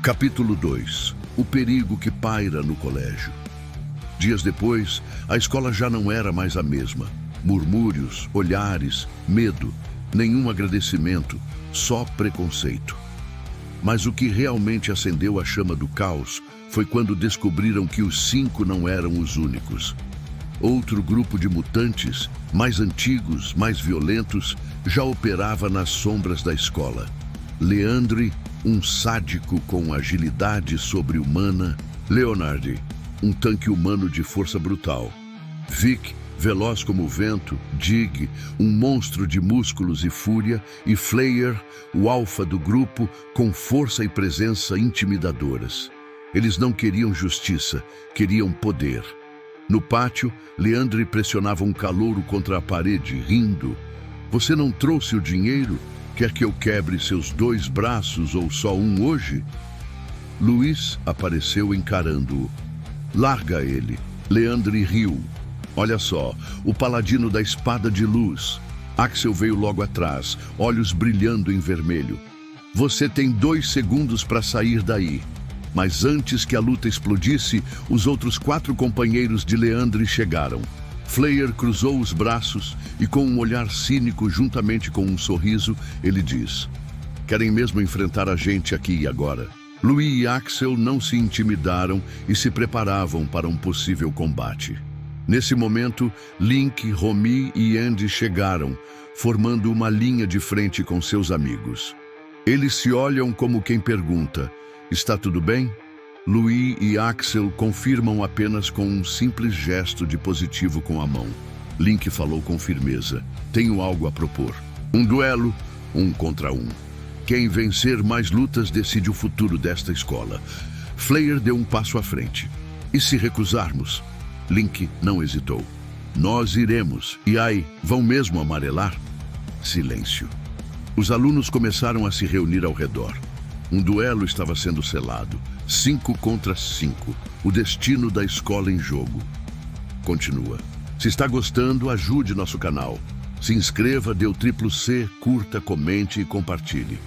Capítulo 2. O perigo que paira no colégio. Dias depois, a escola já não era mais a mesma. Murmúrios, olhares, medo, nenhum agradecimento, só preconceito. Mas o que realmente acendeu a chama do caos foi quando descobriram que os 5 não eram os únicos. Outro grupo de mutantes, mais antigos, mais violentos, já operava nas sombras da escola. Leandre, um sádico com agilidade sobre-humana. Leonard, um tanque humano de força brutal. Vic, veloz como o vento. Dig, um monstro de músculos e fúria. E Flyer, o alfa do grupo, com força e presença intimidadoras. Eles não queriam justiça, queriam poder. No pátio, Leandre pressionava um calouro contra a parede, rindo. Você não trouxe o dinheiro? Quer que eu quebre seus 2 braços ou só um hoje? Luiz apareceu encarando-o. Larga ele. Leandre riu. Olha só, o paladino da espada de luz. Axel veio logo atrás, olhos brilhando em vermelho. Você tem 2 segundos para sair daí. Mas antes que a luta explodisse, os outros 4 companheiros de Leandre chegaram. Flyer cruzou os braços e, com um olhar cínico juntamente com um sorriso, ele diz: querem mesmo enfrentar a gente aqui e agora? Louis e Axel não se intimidaram e se preparavam para um possível combate. Nesse momento, Link, Romy e Andy chegaram, formando uma linha de frente com seus amigos. Eles se olham como quem pergunta: está tudo bem? Louis e Axel confirmam apenas com um simples gesto de positivo com a mão. Link falou com firmeza: tenho algo a propor. Um duelo, 1 contra 1. Quem vencer mais lutas decide o futuro desta escola. Flyer deu um passo à frente. E se recusarmos? Link não hesitou. Nós iremos. E aí, vão mesmo amarelar? Silêncio. Os alunos começaram a se reunir ao redor. Um duelo estava sendo selado. 5 contra 5. O destino da escola em jogo. Continua. Se está gostando, ajude nosso canal. Se inscreva, dê o triplo C, curta, comente e compartilhe.